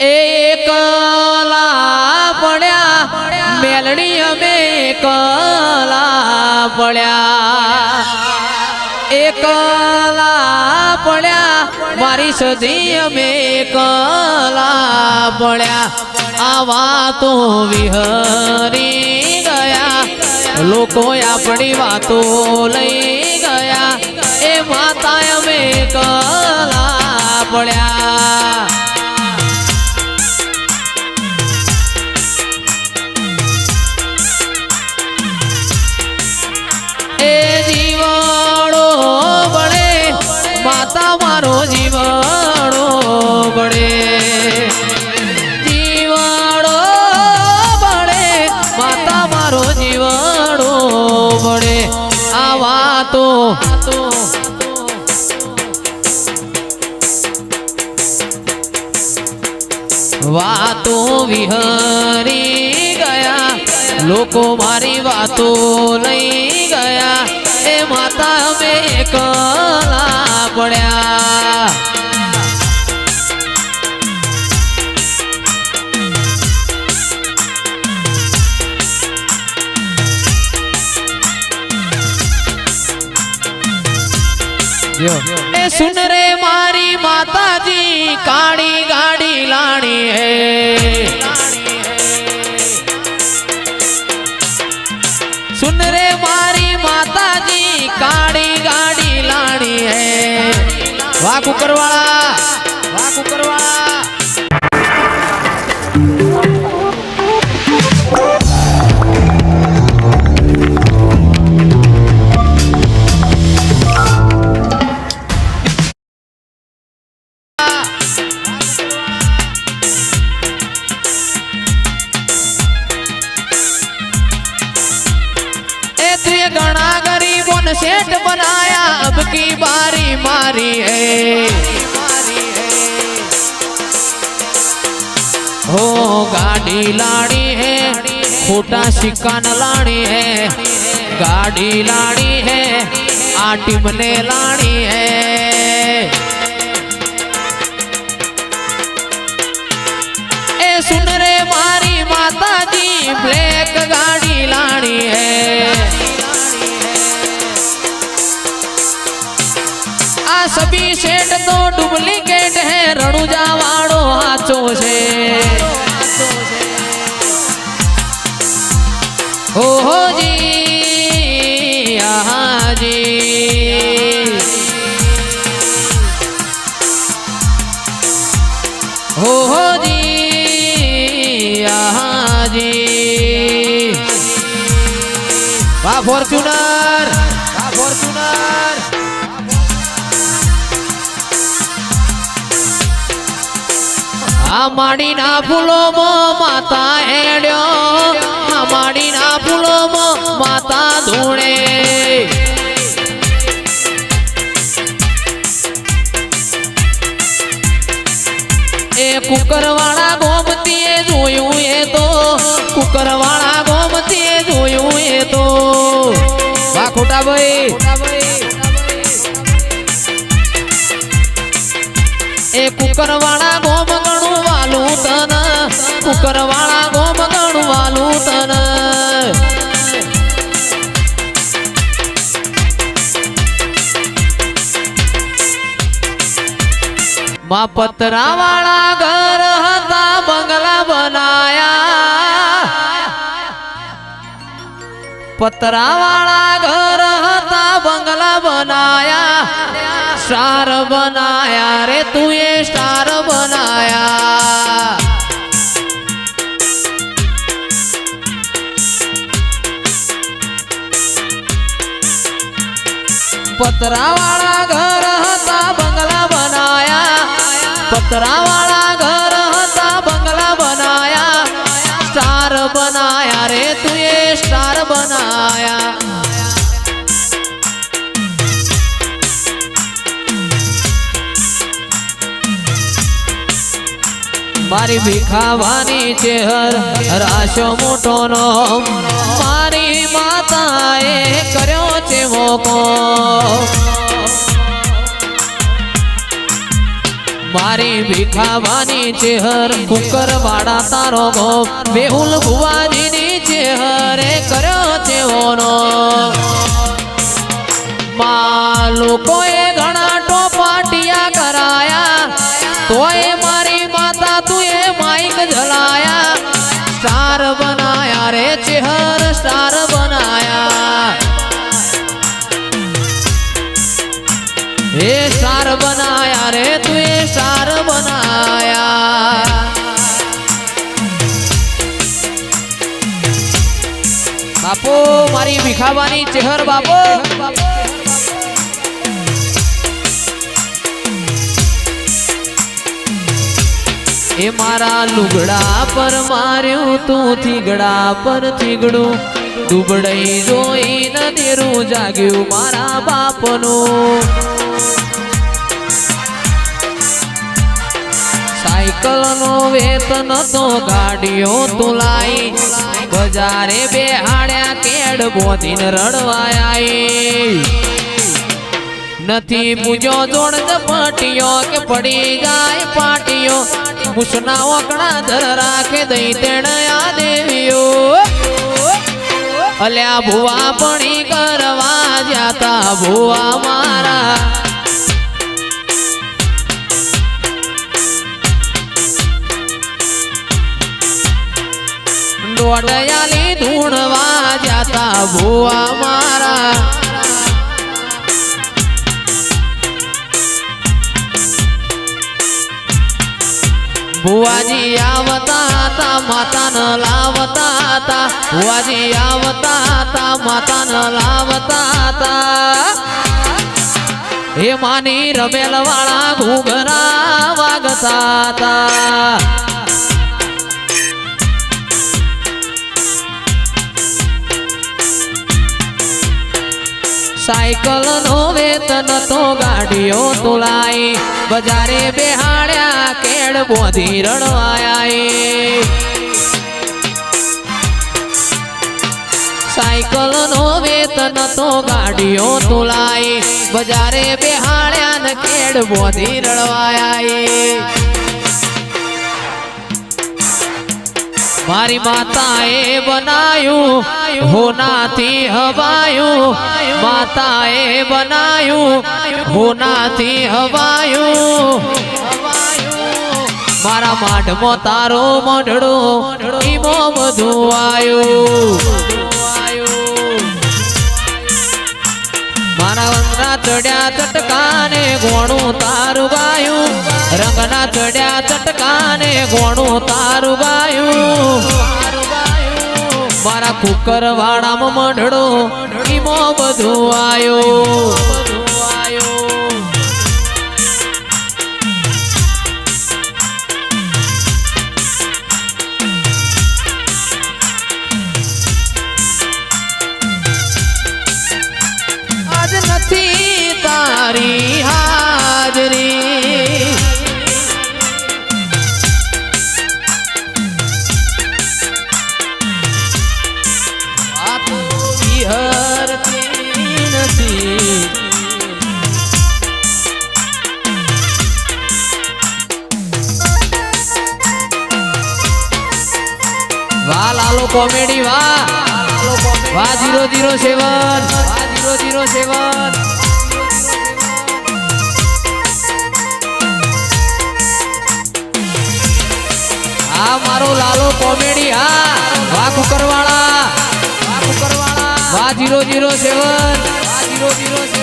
એકલા પડ્યા મેલડી અમે એકલા પડ્યા એકલા પડ્યા મારી સધી અમે એકલા પડ્યા આવા તો વિહરી ગયા લોકો આપણી વાતો લઈ ગયા એ માતા અમે એકલા પડ્યા મારો જીવાડો બળે જીવાડો બળે માતા મારો જીવાડો બળે આ વાતો વાતો વિહરી ગયા લોકો મારી વાતો લઈ ગયા એ માતા અમે એકલા પડ્યા ए सुन रे मारी माताजी काड़ी गाड़ी लानी है सुन रे मारी माताजी काड़ी गाड़ी लानी है वाह कुकरवाड़ा वाह कुकरवाड़ा घना गरीबों ने सेठ बनाया अब की बारी मारी है हो गाड़ी लानी है खोटा सिक्का न लानी है गाड़ी लानी है आटिम ने लानी है ए सुन रे मारी माता जी ब्लैक गाड़ी लानी है सभी सेठ तो डुप्लीकेट है रणुजा वाड़ो हाचो से हो जी आहा जी हो जी आहा जी वाह फॉर्च्यूनर वाह फॉर्च्यूनर माड़ी ना फूलो मो माता एड्यो माड़ी ना फूलो मो माता धूणे ए कुकरवाड़ा गोमती जोयूं ये तो कुकरवाड़ा गोमती जोयूं ये तो वाह खोटा भाई ए कुकरवाड़ा गोम गणु वालू तन कुकरवाड़ा गोम गणु वालू तन मां पतरा वाला घर हता बंगला बनाया पतरा वाला घर हता बंगला बनाया स्टार बनाया रे तू ये स्टार बनाया पतरा वाला घर हता बंगला बनाया पतरा वाला घर हता बंगला बनाया स्टार बनाया रे तू ये स्टार बनाया मारी भीखावानी चेहर राशो मोटो नो मारी माताए कर्यो छे मोको મારી ભીખાવાની ચેહર કુકર વાડા તારો ગો બેહુલ ભુવાજીની ચેહરે કર્યો છે ઓનો માં લોકોએ ઘણા ટોપાટિયા કરાયા તોય મારી માતા તુએ માઈક જલાયા સ્ટાર બનાયા રે ચેહર સ્ટાર બનાયા हे स्टार बनाया रे तू स्टार बनाया बापू मारी भीखावानी चेहर बापू ए मारा लुगड़ा पर मार्યું તું થીગડા પર થીગડું દુબડાઈ જોઈ ન દેરું જાગ્યું મારા બાપનું સાયકલ નો વેતન તો ગાડીઓ તુલાઈ બજારે બેહાડ્યા કેડ બોધીન રડવાયા નથી પૂજો જોડ ઝપટીયો કે પડી જાય પાટીયો મુસના ઓકડા ધર રાખે દઈ તેણયા દેવીઓ અલ્યા ભુવા પણી કરવા જાતા ભુવા મારા ડોડયાલી ધૂણવા જાતા ભુવા મારા ભુવાજી આવતા હતા માતા ન લાવતા હતા ભુવાજી આવતા હતા માતા ન લાવતા હતા હે માની રમેલ વાળા ઘૂઘરા વાગતા હતા સાયકલ નો વેતન તો ગાડીઓ તુલાઈ બજારે બેહાડ્યા કેડ બોધી રડવાયા સાયકલ નો વેતન તો ગાડીઓ તુલાઈ બજારે બેહાડ્યા ને કેડ બોધી રડવાયા મારી માતાએ બનાયું હોનાથી હવાયું માતાએ બનાયું હોનાથી હવાયું મારા માઢમો તારો મોઢડો ઈમો બધું આયું મારા વંદના ચડ્યા ચટકાને ગોણું તારું ગાયું રંગના ચડ્યા ચટકાને ગોણું તારું ગાયું મારા કુકર વાળામાં મંડળો ઈમો બધું આયો આજ નથી તારી હાજરી વાહ લાલો કોમેડી વાહ 007 આ મારો લાલો કોમેડી હા વાહ કુકરવાળા વાહ 007